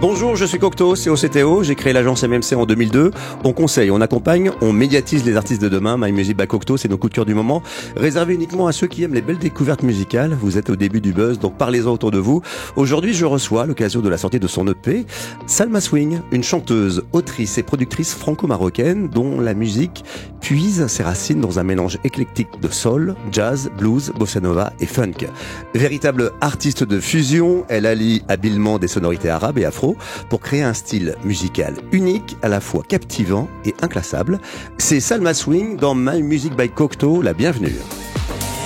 Bonjour, je suis Cocteau, COCTO, j'ai créé l'agence MMC en 2002. On conseille, on accompagne, on médiatise les artistes de demain. My Music by Cocteau, c'est nos coups de cœur du moment, réservés uniquement à ceux qui aiment les belles découvertes musicales. Vous êtes au début du buzz, donc parlez-en autour de vous. Aujourd'hui, je reçois, à l'occasion de la sortie de son EP, Salma Swing, une chanteuse, autrice et productrice franco-marocaine dont la musique puise ses racines dans un mélange éclectique de soul, jazz, blues, bossa nova et funk. Véritable artiste de fusion, elle allie habilement des sonorités arabes et afro pour créer un style musical unique, à la fois captivant et inclassable. C'est Salma Swing dans My Music by Cocteau, la bienvenue.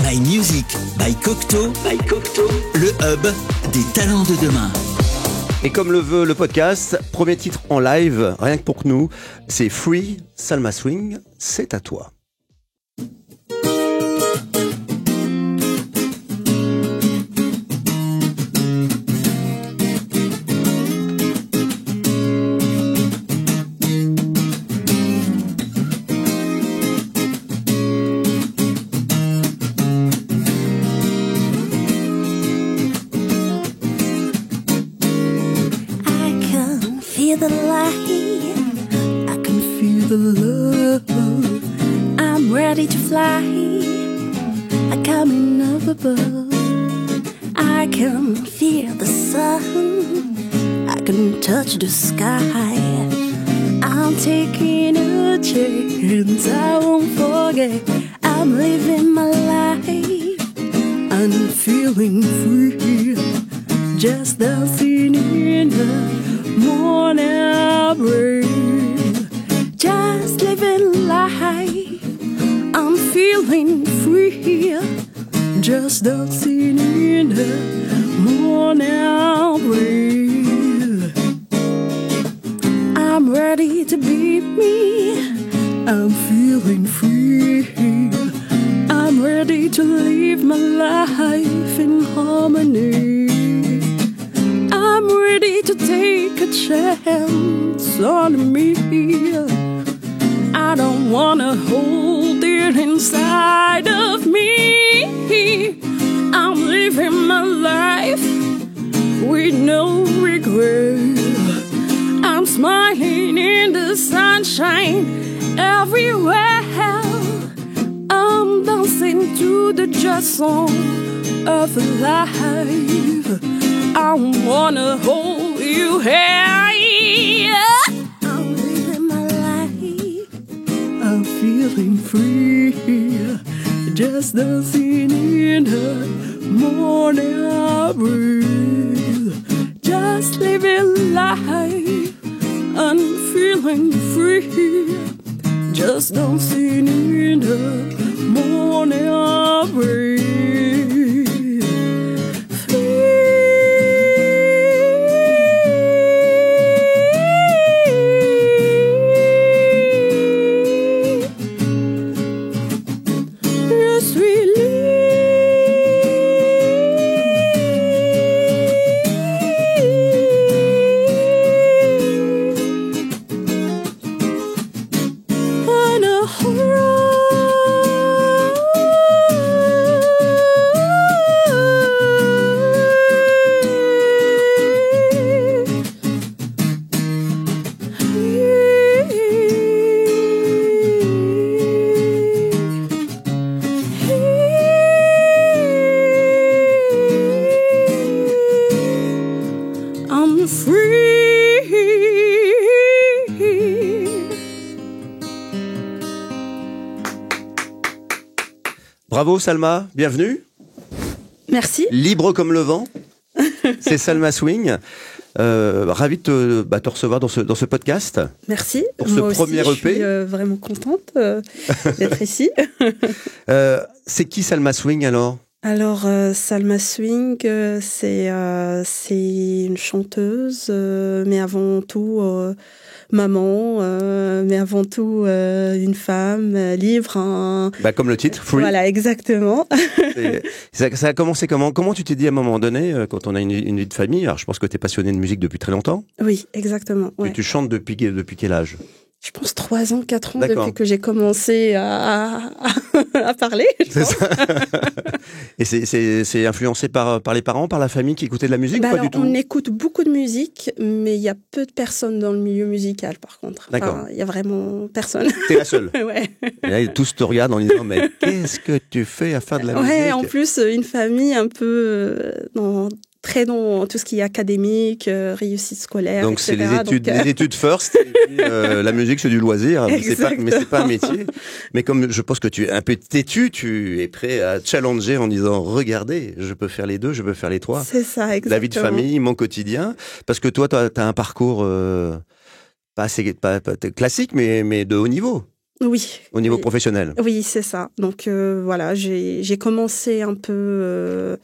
My Music by Cocteau, le hub des talents de demain. Et comme le veut le podcast, premier titre en live, rien que pour nous, c'est Free, Salma Swing, c'est à toi. The light, I can feel the love. I'm ready to fly, I'm coming up above. I can feel the sun, I can touch the sky. I'm taking a chance, I won't forget. I'm living my life, I'm feeling free, just dancing in the morning breeze, just living life. I'm feeling free, just dancing in the morning breeze. I'm ready to be me, I'm feeling free. I'm ready to live my life in harmony. I'm ready to take a chance on me. I don't wanna hold it inside of me. I'm living my life with no regret. I'm smiling in the sunshine everywhere. I'm dancing to the jazz song of life. I wanna hold you high. I'm living my life, I'm feeling free, just dancing in the morning breeze. Just living life, I'm feeling free, just dancing in the morning breeze. Bravo Salma, bienvenue. Merci. Libre comme le vent, c'est Salma Swing. Ravi de te recevoir dans ce podcast. Merci. Pour ce premier EP. Je suis vraiment contente d'être ici. C'est qui Salma Swing alors ? Alors, Salma Swing, c'est une chanteuse, mais avant tout maman, mais avant tout une femme libre. Comme le titre, Free. Voilà, exactement. Ça a commencé comment ? Comment tu t'es dit à un moment donné, quand on a une vie de famille, alors je pense que tu es passionnée de musique depuis très longtemps ? Oui, exactement. Ouais. Tu chantes depuis quel âge ? Je pense 3 ans, 4 ans D'accord. depuis que j'ai commencé à parler. C'est ça. Et c'est influencé par les parents, par la famille qui écoutait de la musique, pas Alors, du tout? on écoute beaucoup de musique, mais il y a peu de personnes dans le milieu musical, par contre. D'accord. Enfin, il y a vraiment personne. T'es la seule. Ouais. Et là, tous te regardent en disant, mais qu'est-ce que tu fais à faire de la musique? Ouais, en plus, une famille un peu très dans tout ce qui est académique, réussite scolaire, Donc etc. c'est les études first, et puis, la musique c'est du loisir, mais c'est pas un métier. Mais comme je pense que tu es un peu têtu, tu es prêt à challenger en disant, regardez, je peux faire les deux, je peux faire les trois. C'est ça, exactement. La vie de famille, mon quotidien, parce que toi t'as un parcours pas classique, mais de haut niveau. Oui. Au niveau oui. professionnel. Oui, c'est ça. Donc voilà, j'ai commencé un peu.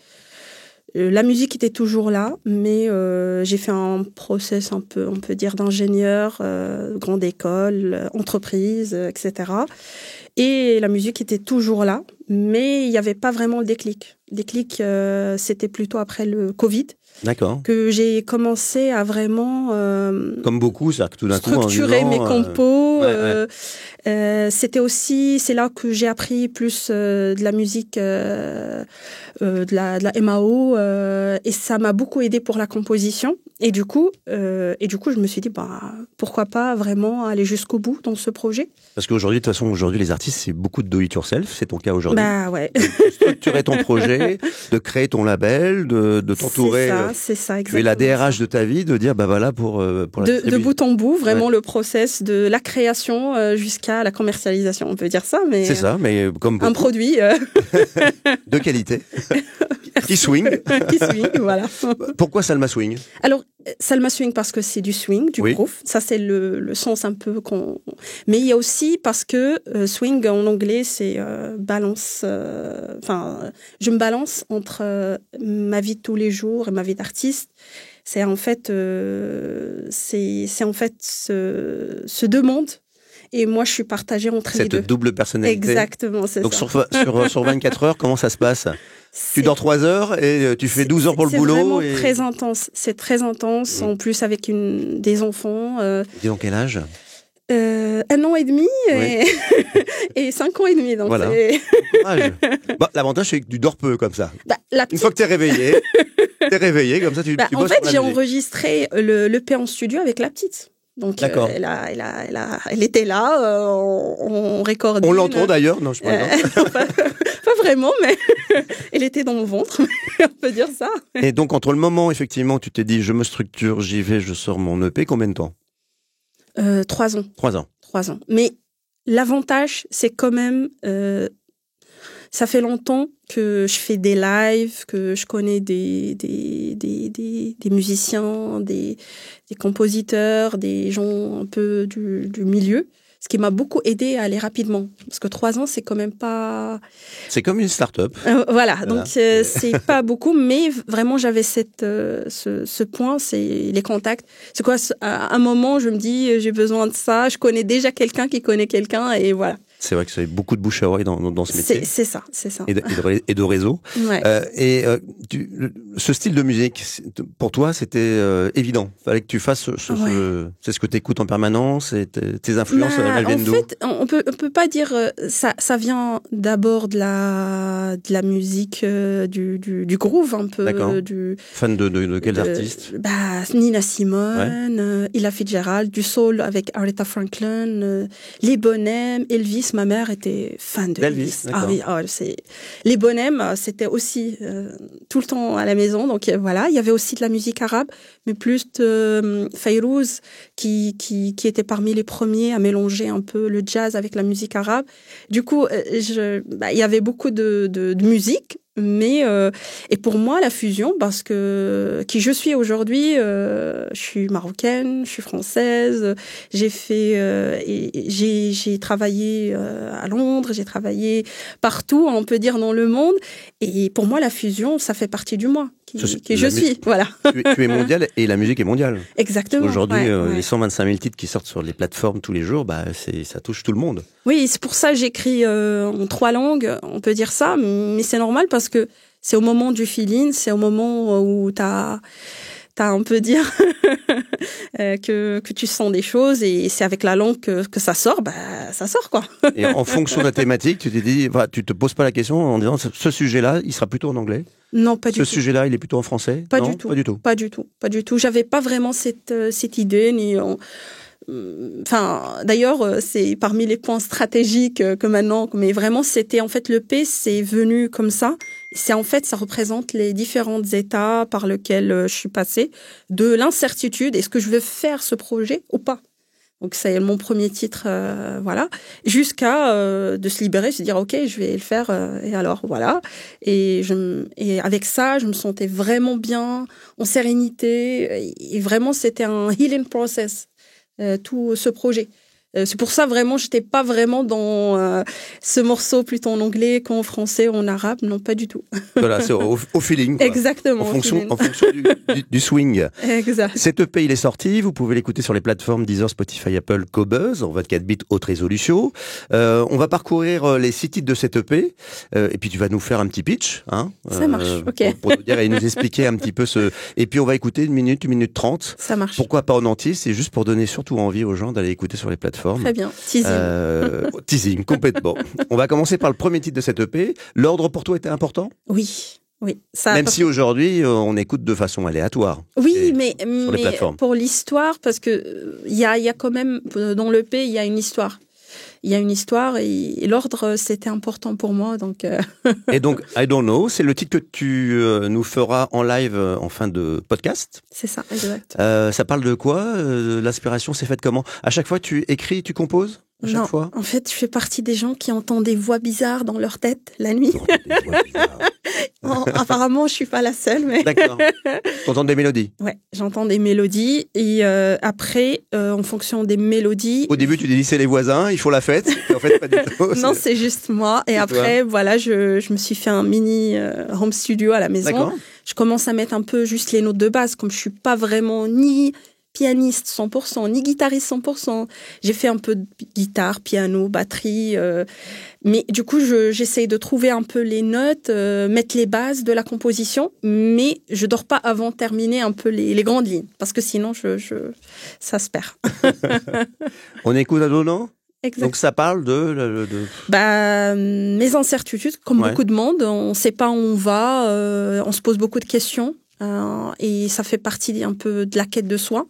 La musique était toujours là, mais j'ai fait un process un peu, on peut dire, d'ingénieur, grande école, entreprise, etc. Et la musique était toujours là, mais il n'y avait pas vraiment le déclic. Le déclic, c'était plutôt après le Covid. D'accord. Que j'ai commencé à vraiment comme beaucoup, ça, que tout d'un coup, structurer mes compos. ouais. C'était aussi, c'est là que j'ai appris plus de la musique, de la MAO, et ça m'a beaucoup aidé pour la composition. Et du coup, je me suis dit, pourquoi pas vraiment aller jusqu'au bout dans ce projet. Parce qu'aujourd'hui, de toute façon, les artistes, c'est beaucoup de do it yourself. C'est ton cas aujourd'hui. Bah ouais. De structurer ton projet, de créer ton label, de t'entourer. C'est ça, exactement. Tu es la DRH de ta vie, de dire, voilà, pour la de bout en bout, vraiment le process de la création jusqu'à la commercialisation. On peut dire ça, mais. C'est ça, mais comme beaucoup. Un produit. De qualité. Qui swing. Qui swing, voilà. Pourquoi Salma Swing? Alors, Salma Swing parce que c'est du swing, du groove. Ça, c'est le sens un peu qu'on... Mais il y a aussi parce que swing, en anglais, c'est balance... je me balance entre ma vie de tous les jours et ma vie d'artiste. C'est en fait... ce deux mondes. Et moi, je suis partagée entre les deux. Cette double personnalité. Exactement, c'est donc ça. Donc sur 24 heures, comment ça se passe? Tu dors 3 heures et tu fais 12 heures pour le boulot. C'est vraiment très intense. C'est très intense. En plus, avec des enfants. Dis donc quel âge? 1 an et demi et 5 ans et demi. Donc voilà. L'avantage, c'est que tu dors peu comme ça. Une fois que t'es réveillé, comme ça tu bosses. En fait, j'ai enregistré l'EP en studio avec la petite. Donc, elle était là, on recordait. On l'entend d'ailleurs, non, je pense pas vraiment, mais elle était dans mon ventre, on peut dire ça. Et donc, entre le moment, effectivement, tu t'es dit, je me structure, j'y vais, je sors mon EP, combien de temps? 3 ans. 3 ans. 3 ans. Mais l'avantage, c'est quand même... ça fait longtemps que je fais des lives, que je connais des musiciens, des compositeurs, des gens un peu du milieu, ce qui m'a beaucoup aidé à aller rapidement. Parce que 3 ans, c'est quand même pas... C'est comme une start-up. Voilà, donc c'est pas beaucoup, mais vraiment j'avais ce point, c'est les contacts. C'est quoi, à un moment, je me dis, j'ai besoin de ça, je connais déjà quelqu'un qui connaît quelqu'un, et voilà. C'est vrai que c'est beaucoup de bouche à oreille dans ce métier. C'est ça. Et de réseau. Ouais. Ce style de musique, pour toi, c'était évident. Fallait que tu fasses c'est ce que tu écoutes en permanence, et tes influences, elles viennent d'où? En fait, on peut pas dire ça vient d'abord de la musique du groove un peu. D'accord. Fan de quels artistes? Nina Simone, Ella Fitzgerald, du soul avec Aretha Franklin, les Bonhams, Elvis. Ma mère était fan de Elvis. Ah oui, les Bonhams, c'était aussi tout le temps à la maison. Donc voilà, il y avait aussi de la musique arabe, mais plus de Fayrouz qui était parmi les premiers à mélanger un peu le jazz avec la musique arabe. Du coup, il y avait beaucoup de musique. Mais et pour moi la fusion, parce que qui je suis aujourd'hui, je suis marocaine, je suis française, j'ai travaillé à Londres, j'ai travaillé partout, on peut dire, dans le monde, et pour moi la fusion, ça fait partie du moi qui je suis, voilà. Tu es mondiale et la musique est mondiale. Exactement. Aujourd'hui, les 125 000 titres qui sortent sur les plateformes tous les jours, ça touche tout le monde. Oui, c'est pour ça que j'écris en 3 langues, on peut dire ça, mais c'est normal parce que c'est au moment du feeling, c'est au moment où t'as on peut dire, que tu sens des choses et c'est avec la langue que ça sort, ça sort quoi. Et en fonction de la thématique, tu t'es dit, tu te poses pas la question en disant ce sujet-là, il sera plutôt en anglais? Non, pas du tout. Ce sujet-là, il est plutôt en français? Pas Non, du tout. Pas du tout. Pas du tout. Pas du tout. J'avais pas vraiment cette idée ni. Enfin, d'ailleurs, c'est parmi les points stratégiques que maintenant, mais vraiment, c'était en fait l'EP, c'est venu comme ça. C'est en fait, ça représente les différents états par lesquels je suis passée, de l'incertitude, est-ce que je veux faire ce projet ou pas? Donc c'est mon premier titre, voilà, jusqu'à de se libérer, se dire ok, je vais le faire, et alors voilà. Et avec ça, je me sentais vraiment bien, en sérénité, et vraiment c'était un healing process. Tout ce projet. C'est pour ça vraiment, j'étais pas vraiment dans ce morceau plutôt en anglais qu'en français, en arabe, non pas du tout. Voilà, c'est au feeling. Quoi. Exactement. En fonction du swing. Exact. Cet EP, il est sorti, vous pouvez l'écouter sur les plateformes Deezer, Spotify, Apple, Qobuz, en 24 bits haute résolution. On va parcourir les 6 titres de cet EP, et puis tu vas nous faire un petit pitch. Hein, ça marche, ok. Pour nous dire et nous expliquer un petit peu Et puis on va écouter 1 minute 30. Ça marche. Pourquoi pas en entier? C'est juste pour donner surtout envie aux gens d'aller écouter sur les plateformes. Très bien, teasing. Teasing, complètement. On va commencer par le premier titre de cette EP. L'ordre pour toi était important? Oui. Ça même si aujourd'hui, on écoute de façon aléatoire. Oui, mais pour l'histoire, parce que il y a quand même, dans l'EP, il y a une histoire. Il y a une histoire et l'ordre, c'était important pour moi. Donc Et donc, I Don't Know, c'est le titre que tu nous feras en live en fin de podcast. C'est ça, exact. Ça parle de quoi? L'inspiration s'est faite comment? À chaque fois, tu écris, tu composes? À chaque fois? En fait, je fais partie des gens qui entendent des voix bizarres dans leur tête la nuit. Apparemment, je suis pas la seule. Mais... D'accord. Tu entends des mélodies? Ouais, j'entends des mélodies et après, en fonction des mélodies... Au début, tu dis c'est les voisins, ils font la fête. En fait, pas du tout. Non, c'est juste moi. Et après, voilà, je me suis fait un mini home studio à la maison. D'accord. Je commence à mettre un peu juste les notes de base, comme je suis pas vraiment ni pianiste 100%, ni guitariste 100%. J'ai fait un peu de guitare, piano, batterie, mais du coup, j'essaye de trouver un peu les notes, mettre les bases de la composition, mais je dors pas avant de terminer un peu les grandes lignes, parce que sinon, ça se perd. On écoute Adonant? Exact. Donc ça parle de... mes incertitudes, comme beaucoup de monde, on sait pas où on va, on se pose beaucoup de questions, et ça fait partie un peu de la quête de soi.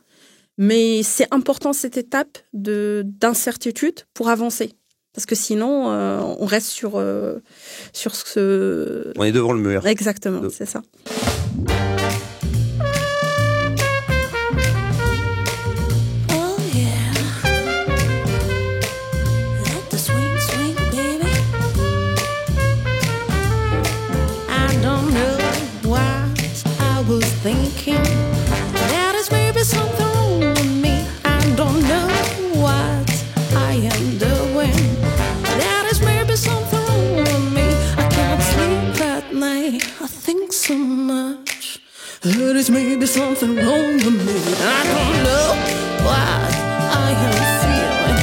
Mais c'est important cette étape d'incertitude pour avancer. Parce que sinon, on reste sur ce... On est devant le mur. Exactement, c'est ça. Thinking that is maybe something wrong with me. I don't know what I am doing. That is maybe something wrong with me. I can't sleep at night. I think so much. That is maybe something wrong with me. I don't know what I am feeling.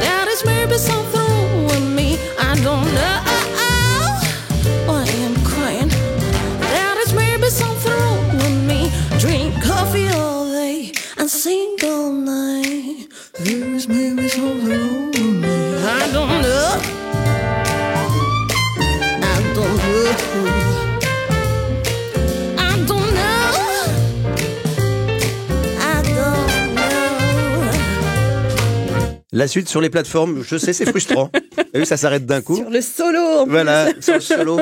That is maybe something wrong with me. I don't know why I'm crying. That is maybe something wrong. Drink coffee all day and sing all night. There's maybe something wrong with me. I don't know. I don't know. I don't know. I don't know. La suite sur les plateformes, je sais, c'est frustrant. Ça s'arrête d'un coup. Sur le solo. Voilà, sur le solo.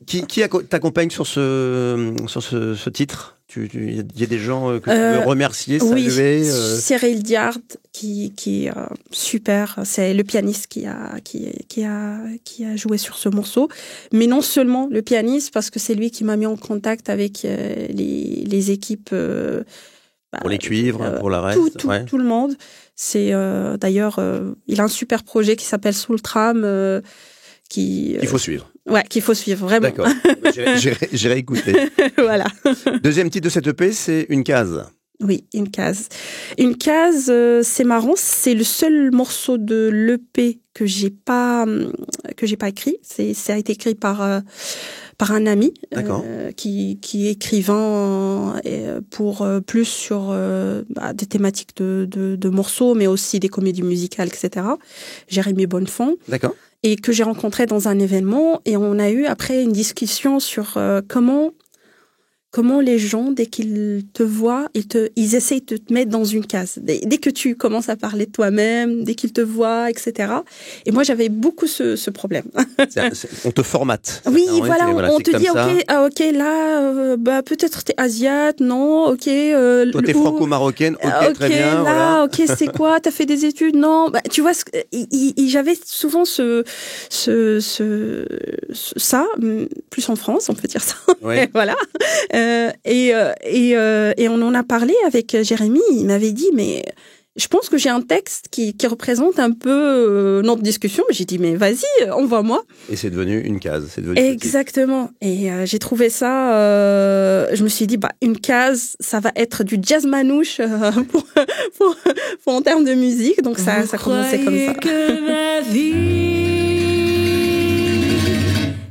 Qui t'accompagne sur ce titre? Il y a des gens que tu veux remercier, saluer. Oui, Cyril Diard qui est super. C'est le pianiste qui a joué sur ce morceau. Mais non seulement le pianiste, parce que c'est lui qui m'a mis en contact avec les équipes. Pour les cuivres, pour la reste. Tout le monde. C'est d'ailleurs, il a un super projet qui s'appelle Soultram. Qu'il faut suivre. Ouais, qu'il faut suivre, vraiment. D'accord. J'irai écouter. Voilà. Deuxième titre de cette EP, c'est Une case. Oui, Une case. Une case, c'est marrant, c'est le seul morceau de l'EP que j'ai pas écrit. Ça a été écrit par par un ami D'accord. qui est écrivain pour plus sur des thématiques de morceaux, mais aussi des comédies musicales, etc. Jérémy Bonnefond. D'accord. Et que j'ai rencontré dans un événement. Et on a eu après une discussion sur comment les gens, dès qu'ils te voient, ils essayent de te mettre dans une case. Dès que tu commences à parler de toi-même, dès qu'ils te voient, etc. Et moi, j'avais beaucoup ce problème. On te formate. Oui, Voilà, on c'est te dit, comme ça. ok, là, peut-être t'es asiate, non, ok. Toi, t'es franco-marocaine, ok, très bien. Là, Voilà. ok, c'est quoi? T'as fait des études? Non. Bah, tu vois, j'avais souvent ça, plus en France, on peut dire ça. Ouais. Voilà. Et on en a parlé avec Jérémy. Il m'avait dit, mais je pense que j'ai un texte qui représente un peu notre discussion. J'ai dit, mais vas-y, envoie-moi. Et c'est devenu une case. C'est devenu Exactement. Et j'ai trouvé ça. Je me suis dit, une case, ça va être du jazz manouche pour en termes de musique. Donc ça commençait comme ça. Que ma vie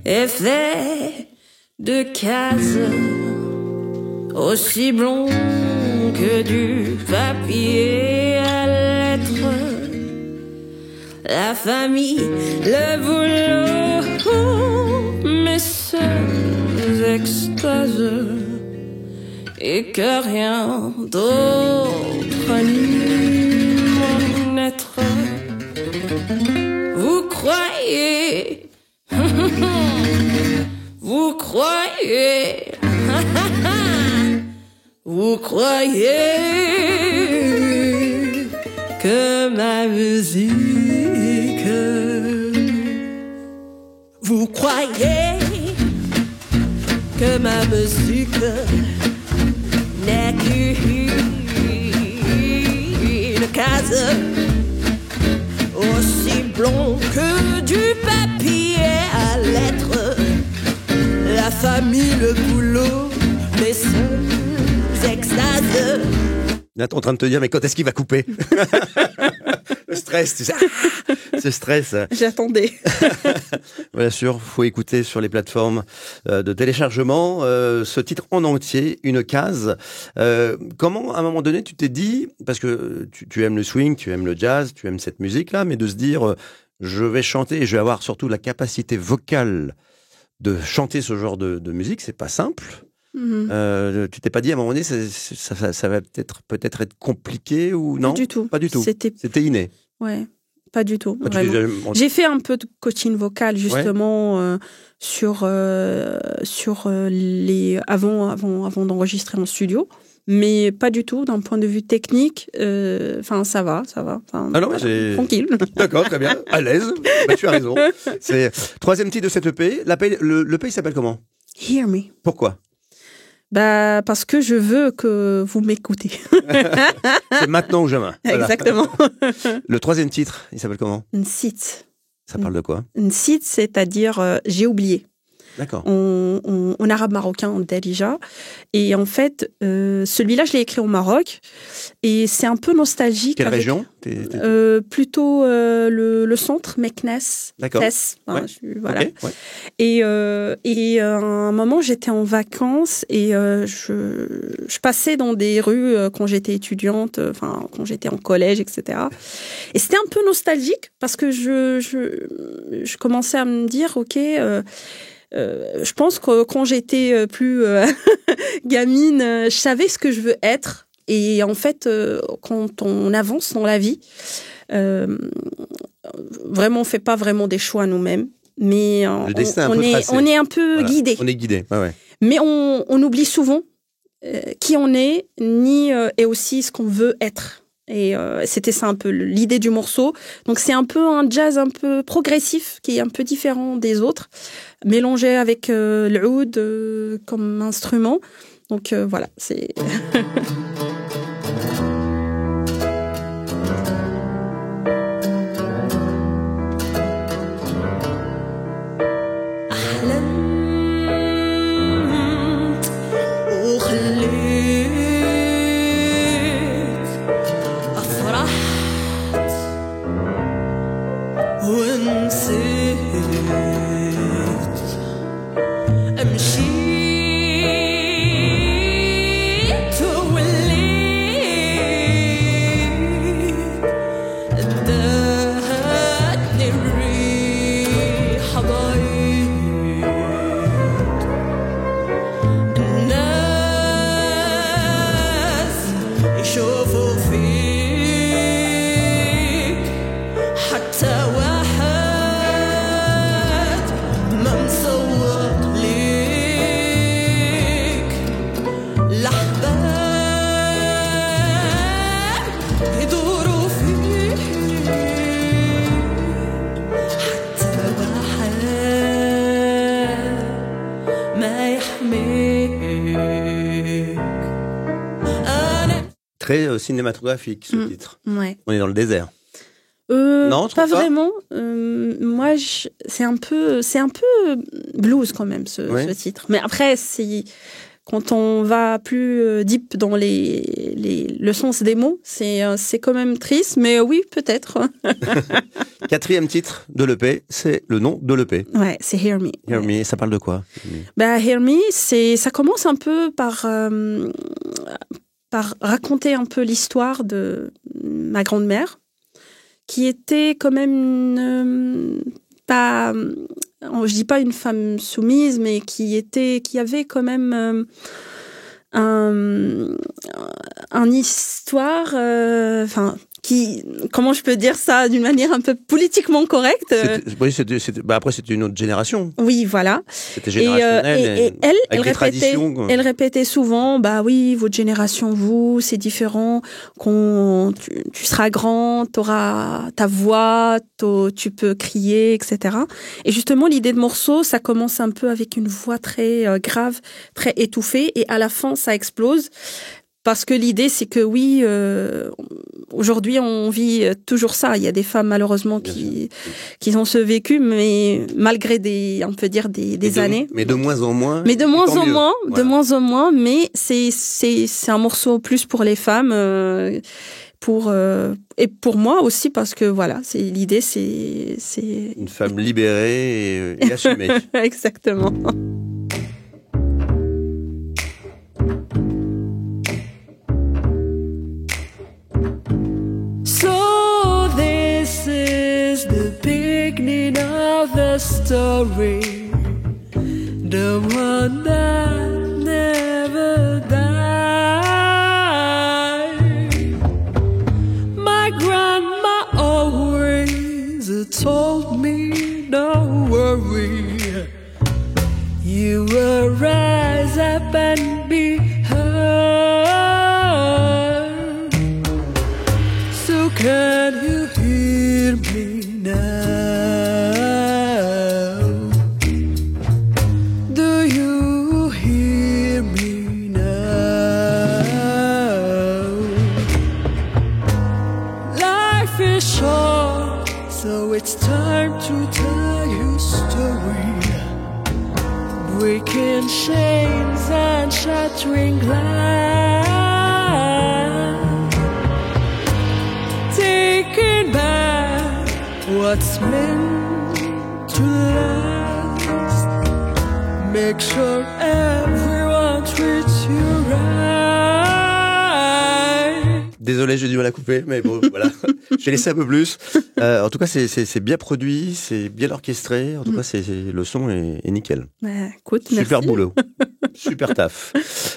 est faite de cases aussi blonds que du papier à lettres. La famille, le boulot, mes seules extases, et que rien d'autre ni mon être. Vous croyez, vous croyez, vous croyez que ma musique, vous croyez que ma musique n'est qu'une case aussi blond que du papier à lettres. La famille, le boulot, mes seules extases. Là, t'es en train de te dire, mais quand est-ce qu'il va couper? Le stress, tu sais. Ce stress. J'attendais. Bien sûr, faut écouter sur les plateformes de téléchargement ce titre en entier, une case. Comment, à un moment donné, tu t'es dit, parce que tu aimes le swing, tu aimes le jazz, tu aimes cette musique-là, mais de se dire, je vais chanter et je vais avoir surtout la capacité vocale de chanter ce genre de musique, c'est pas simple. Tu t'es pas dit à un moment donné, ça va peut-être être compliqué ou non? Pas du tout. Pas du tout. C'était inné. Ouais, pas du tout. Ah, Vraiment. J'ai fait un peu de coaching vocal justement sur les avant d'enregistrer en studio, mais pas du tout d'un point de vue technique. Enfin, ça va. Tranquille. D'accord, très bien, à l'aise. Bah, tu as raison. C'est troisième titre de cette EP. L'EP, il s'appelle comment? Hear Me. Pourquoi? Parce que je veux que vous m'écoutez. C'est maintenant ou jamais. Voilà. Exactement. Le troisième titre, il s'appelle comment? Nsit. Ça parle de quoi? Nsit, c'est-à-dire j'ai oublié. D'accord. En arabe marocain, en Darija. Et en fait, celui-là, je l'ai écrit au Maroc. Et c'est un peu nostalgique. Quelle région? Plutôt le centre, Meknes. D'accord. Tess. Enfin, voilà. Okay, ouais. Et à un moment, j'étais en vacances et je passais dans des rues quand j'étais étudiante, quand j'étais en collège, etc. Et c'était un peu nostalgique parce que je commençais à me dire, ok, je pense que quand j'étais plus gamine, je savais ce que je veux être. Et en fait, quand on avance dans la vie, vraiment, on fait pas vraiment des choix nous-mêmes. Mais on est un peu guidé. On est guidé, ouais. Mais on oublie souvent qui on est, et aussi ce qu'on veut être. Et c'était ça un peu l'idée du morceau. Donc c'est un peu un jazz un peu progressif qui est un peu différent des autres, mélangé avec l'oud comme instrument. Donc voilà, c'est... Très cinématographique, ce titre. Ouais. On est dans le désert. Non, tu pas trouves pas vraiment. Moi, c'est un peu blues quand même ce titre. Mais après, quand on va plus deep dans le sens des mots, c'est quand même triste. Mais oui, peut-être. 4e titre de l'EP, c'est le nom de l'EP. Ouais, c'est Hear Me. Hear Me, ça parle de quoi? Hear Me, ça commence un peu par raconter un peu l'histoire de ma grand-mère, qui était quand même je dis pas une femme soumise, mais qui avait quand même un histoire, comment je peux dire ça d'une manière un peu politiquement correcte. Après, c'était une autre génération. Oui, voilà. C'était générationnel. Et elle répétait souvent, oui, votre génération, c'est différent. Quand tu seras grand, t'auras ta voix, tu peux crier, etc. Et justement, l'idée de morceau, ça commence un peu avec une voix très grave, très étouffée, et à la fin, ça explose. Parce que l'idée, c'est que oui, aujourd'hui, on vit toujours ça. Il y a des femmes, malheureusement, qui ont ce vécu, mais malgré des années. Mais de moins en moins. Mais de moins en moins. Mais c'est un morceau plus pour les femmes, et pour moi aussi, parce que voilà, l'idée, c'est une femme libérée et assumée. Exactement. The story, the one that never died. My grandma always told me, don't worry, you will rise up and be heard. So can you hear me now? It's time to tell your story. Breaking chains and shattering glass. Taking back what's meant to last. Make sure everyone treats you right. Désolé, j'ai du mal à couper, mais bon, voilà. J'ai laissé un peu plus. En tout cas, c'est bien produit, c'est bien orchestré. En tout cas, le son est nickel. Écoute, super merci. Boulot. Super taf.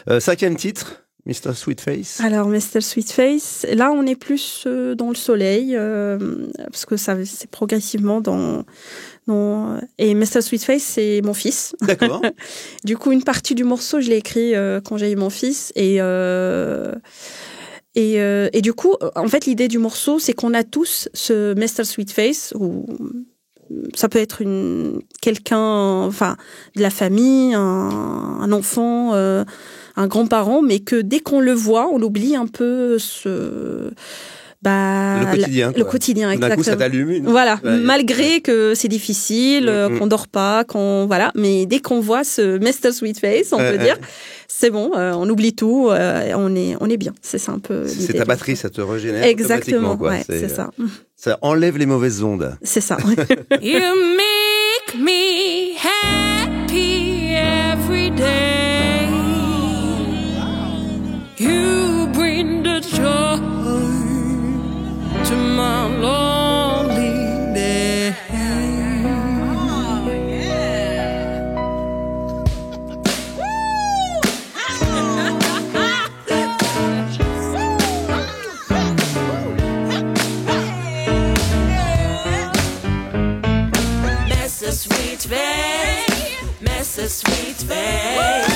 5e titre, Mr. Sweetface. Alors, Mr. Sweetface, là, on est plus dans le soleil, parce que c'est progressivement et Mr. Sweetface, c'est mon fils. D'accord. Du coup, une partie du morceau, je l'ai écrit quand j'ai eu mon fils. Et du coup, en fait, l'idée du morceau, c'est qu'on a tous ce Mr. Sweetface, ou ça peut être quelqu'un, de la famille, un enfant, un grand-parent, mais que dès qu'on le voit, on oublie un peu le quotidien. Le quotidien, exactement. D'un coup, ça t'allume. Voilà, malgré que c'est difficile, qu'on dort pas, mais dès qu'on voit ce Mr. Sweetface, on peut dire, c'est bon, on oublie tout, on est bien. C'est ça un peu. C'est ta batterie, ça te régénère. Exactement, quoi. Ouais, c'est ça. Ça enlève les mauvaises ondes. C'est ça. You make me happy every day. You bring the joy to my lonely day. Mr. Sweetface, Mr. Sweetface,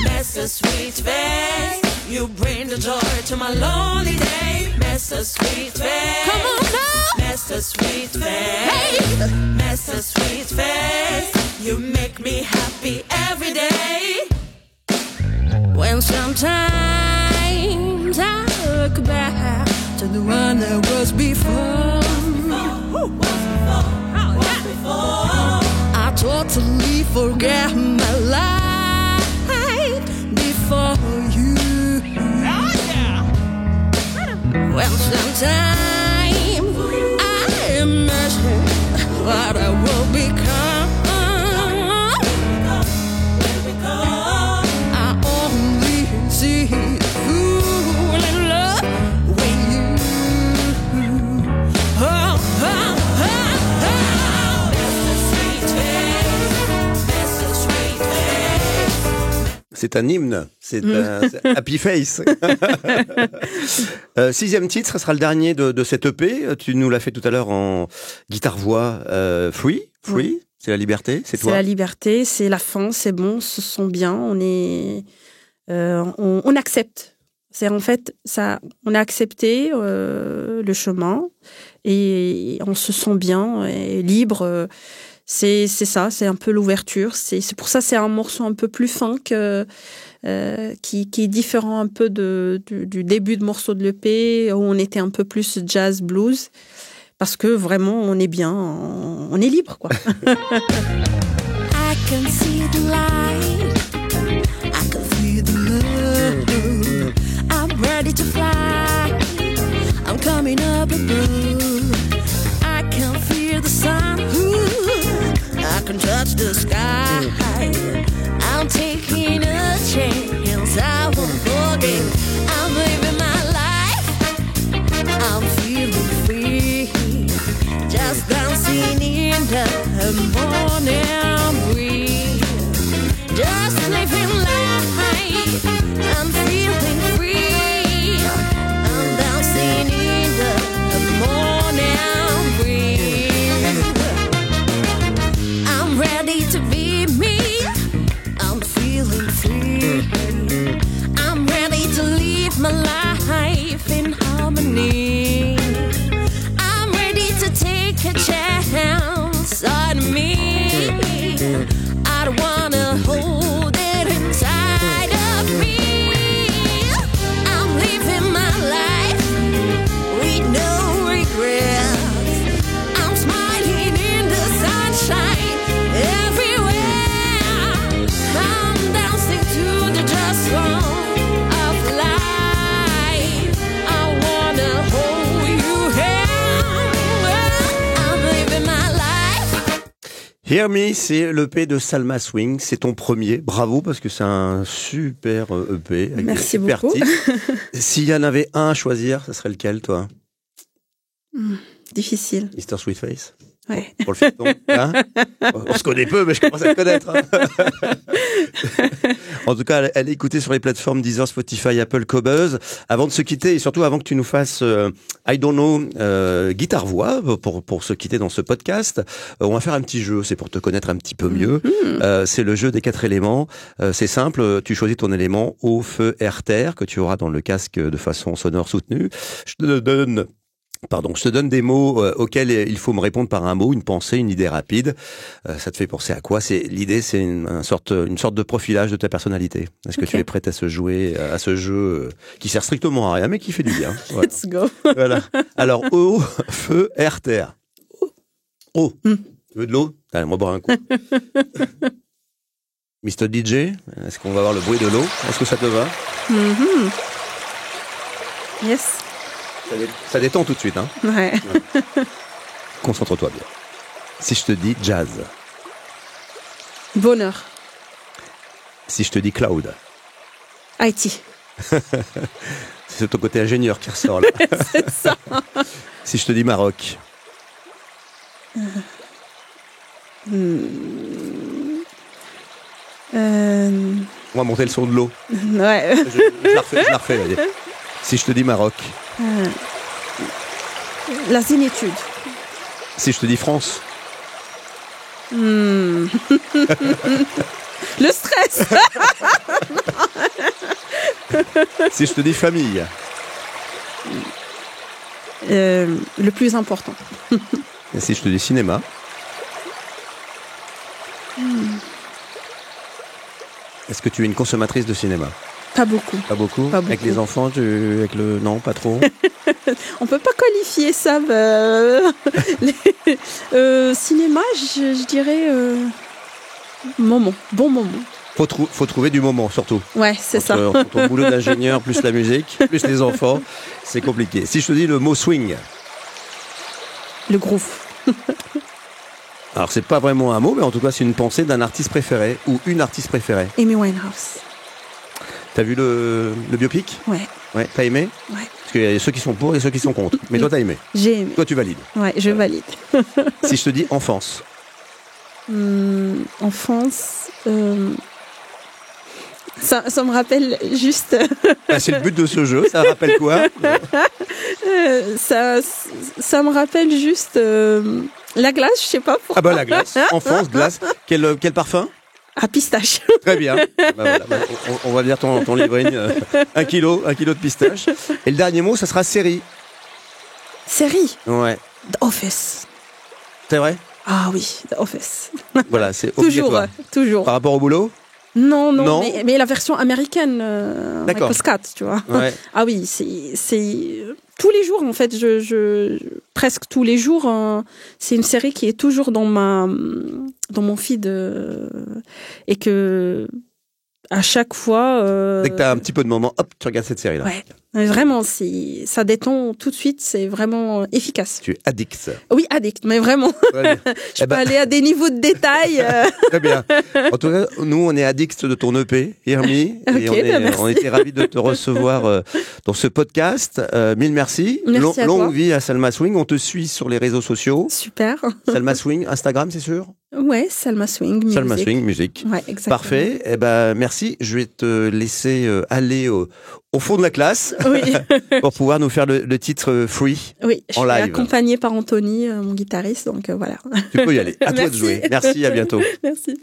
Mr. Sweetface, you bring the joy to my lonely day. Mr. Sweetface, come on now. Mr. Sweetface, hey. Mr. Sweetface, you make me happy every day. When sometimes I look the one that was before. I totally forget my life before you. Well, sometimes I imagine what I will become. I only see fool in love with you. Oh, oh, oh, oh. C'est un hymne, c'est Happy Face. Sixième titre, ce sera le dernier de cette EP. Tu nous l'as fait tout à l'heure en guitare-voix. Free, c'est la liberté, c'est toi. C'est la liberté, c'est la fin, c'est bon, on se sent bien, on accepte. C'est en fait ça, on a accepté le chemin et on se sent bien et libre. C'est ça, c'est un peu l'ouverture. C'est pour ça c'est un morceau un peu plus fin qui est différent un peu du début de morceau de l'EP où on était un peu plus jazz blues parce que vraiment on est bien, on est libre quoi. I can see the light, I can feel the love, I'm ready to fly, I'm coming up above, I can feel the sun, I can touch the sky, I'm taking a chance, I won't forget, I'm living my life, I'm feeling free, just dancing in the morning breeze, just living life, I'm feeling free, I'm dancing in the morning breeze, I'm ready to be me, I'm feeling free, I'm ready to live my life in harmony, I'm ready to take a chance on me, I don't wanna hold it inside of me, I'm living my life with no regrets, I'm smiling in the sunshine everywhere, I'm dancing to the jazz song of life, I wanna hold you here, I'm living my life. Hear Me, c'est l'EP de Salma Swing. C'est ton premier. Bravo, parce que c'est un super EP. Avec Merci des super beaucoup. titres. S'il y en avait un à choisir, ce serait lequel, toi? Difficile. Mr. Sweetface? Ouais. Pour le feuilleton, hein? On se connaît peu, mais je commence à te connaître. Hein. En tout cas, allez écouter sur les plateformes Deezer, Spotify, Apple, Cobuzz. Avant de se quitter, et surtout avant que tu nous fasses I Don't Know guitare-voix, pour se quitter dans ce podcast, on va faire un petit jeu. C'est pour te connaître un petit peu mieux. C'est le jeu des 4 éléments. C'est simple, tu choisis ton élément eau, feu, air, terre, que tu auras dans le casque de façon sonore soutenue. Je te donne des mots auxquels il faut me répondre par un mot, une pensée, une idée rapide. Ça te fait penser à quoi? L'idée, c'est une sorte de profilage de ta personnalité. Est-ce que tu es prête à ce jeu qui sert strictement à rien, mais qui fait du bien? Voilà. Let's go. Voilà. Alors, eau, feu, air, terre. Eau. Tu veux de l'eau? Allez, on va boire un coup. Mr. DJ, est-ce qu'on va avoir le bruit de l'eau? Est-ce que ça te va? Yes. Ça détend tout de suite, hein? Ouais. Concentre-toi bien. Si je te dis jazz, Bonheur. si je te dis cloud, Haïti. c'est ton côté ingénieur qui ressort là. C'est ça. Si je te dis Maroc, on va monter le son de l'eau. Ouais. Je la refais. Là. Si je te dis Maroc, La zénitude. si je te dis France, Le stress. si je te dis famille, Le plus important. et si je te dis cinéma, est-ce que tu es une consommatrice de cinéma? Pas beaucoup. Pas beaucoup. Pas Avec beaucoup. les enfants, non, pas trop. On peut pas qualifier ça. Cinéma, je dirais bon moment. Faut trouver du moment surtout. Ouais, c'est ça. Entre ton boulot d'ingénieur, plus la musique, plus les enfants, c'est compliqué. Si je te dis le mot swing, Le groove. alors c'est pas vraiment un mot, mais en tout cas c'est une pensée d'un artiste préféré ou une artiste préférée. Amy Winehouse. T'as vu le biopic? Ouais, Ouais. T'as aimé? ouais. Parce qu'il y a ceux qui sont pour et ceux qui sont contre. Mais toi t'as aimé. J'ai aimé. Toi tu valides. Ouais, je valide. Si je te dis enfance, Enfance. Ça me rappelle juste. bah, c'est le but de ce jeu. Ça rappelle quoi? Ça me rappelle juste la glace, je sais pas pourquoi. Ah bah la glace. Enfance, glace. Quel parfum? À pistache. Très bien. Bah, voilà. Bah, on va lire ton livret. 1 kilo de pistache. Et le dernier mot, ça sera série. Série. Ouais. The Office. C'est vrai? Ah oui, The Office. Voilà, c'est Toujours, obligatoire. toujours. Par rapport au boulot? Non, Non. mais la version américaine, D'accord. Michael Scott, tu vois. Ouais. Ah oui, c'est tous les jours en fait, presque tous les jours, c'est une série qui est toujours dans mon feed et que à chaque fois. Dès que t'as un petit peu de moment, hop, tu regardes cette série-là. Ouais, mais vraiment, ça détend tout de suite, c'est vraiment efficace. Tu es addict. Oui, addict, mais vraiment. Très bien. Je peux aller à des niveaux de détail. Très bien. En tout cas, nous, on est addicts de ton EP, Irmi. Ok, Et merci. on était ravis de te recevoir dans ce podcast. Mille merci. Merci à toi. Longue vie à Salma Swing. On te suit sur les réseaux sociaux. Super. Salma Swing, Instagram, c'est sûr? Ouais, Salma Swing. Music. Salma Swing, musique. Ouais, exactement. Parfait. Eh ben, merci. Je vais te laisser aller au fond de la classe Oui. pour pouvoir nous faire le titre Free. Oui, je En suis live. accompagnée par Anthony, mon guitariste, donc voilà. Tu peux y aller. À toi de Merci. jouer. Merci, à bientôt. Merci.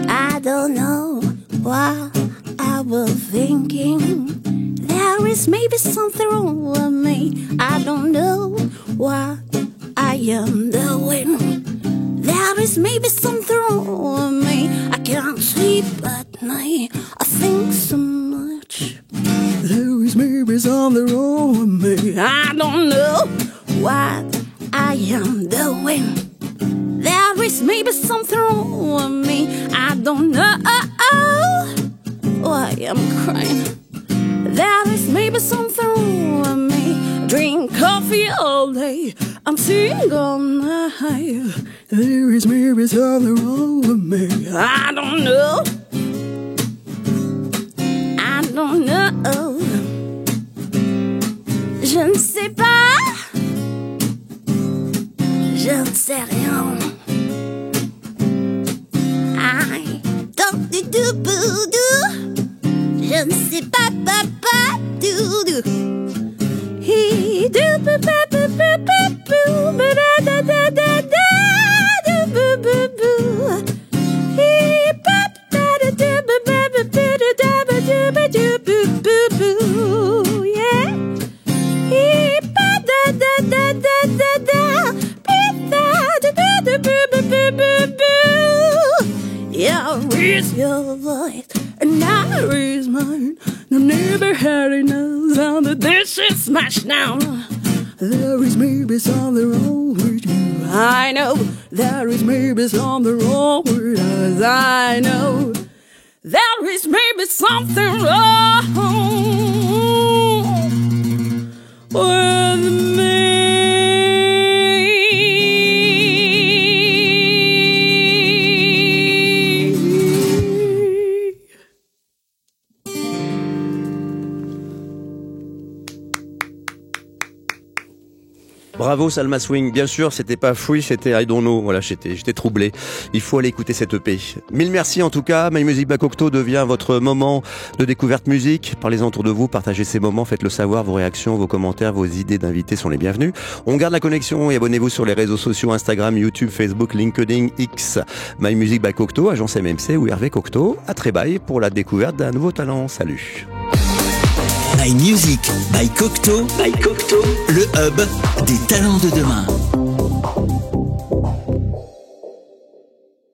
I don't know what I was thinking. There is maybe something wrong with me. I don't know what I am doing. There is maybe something wrong with me. I can't sleep at night. I think so much. There is maybe something wrong with me. I don't know what I am doing. There is maybe something wrong with me. I don't know why I'm crying. There is maybe something wrong with me. Drink coffee all day. I'm sing all night. There is maybe something wrong with me. I don't know. I don't know. Je ne sais pas. Je ne sais rien. I don't do. Je ne sais pas do. He do ba ba ba ba ba boo ba da da da da do boo boo. He ba da da da ba ba ba ba da ba do boo boo. Yeah. He ba da da da da da da ba da da boo boo boo boo. Yeah, raise your voice and I raise mine. I never had enough sound the dishes smashed down. There is maybe something wrong with you. I know there is maybe something wrong with us. I know there is maybe something wrong with me. Bravo Salma Swing, bien sûr, c'était pas Free, c'était I Don't Know. Voilà, j'étais troublé. Il faut aller écouter cette EP. Mille merci en tout cas. My Music by Cocteau devient votre moment de découverte musique. Parlez-en autour de vous, partagez ces moments, faites-le savoir, vos réactions, vos commentaires, vos idées d'invités sont les bienvenus. On garde la connexion et abonnez-vous sur les réseaux sociaux Instagram, YouTube, Facebook, LinkedIn, X. My Music by Cocteau, agence MMC ou Hervé Cocteau. À très bye pour la découverte d'un nouveau talent. Salut. My Music by Cocteau, le hub des talents de demain.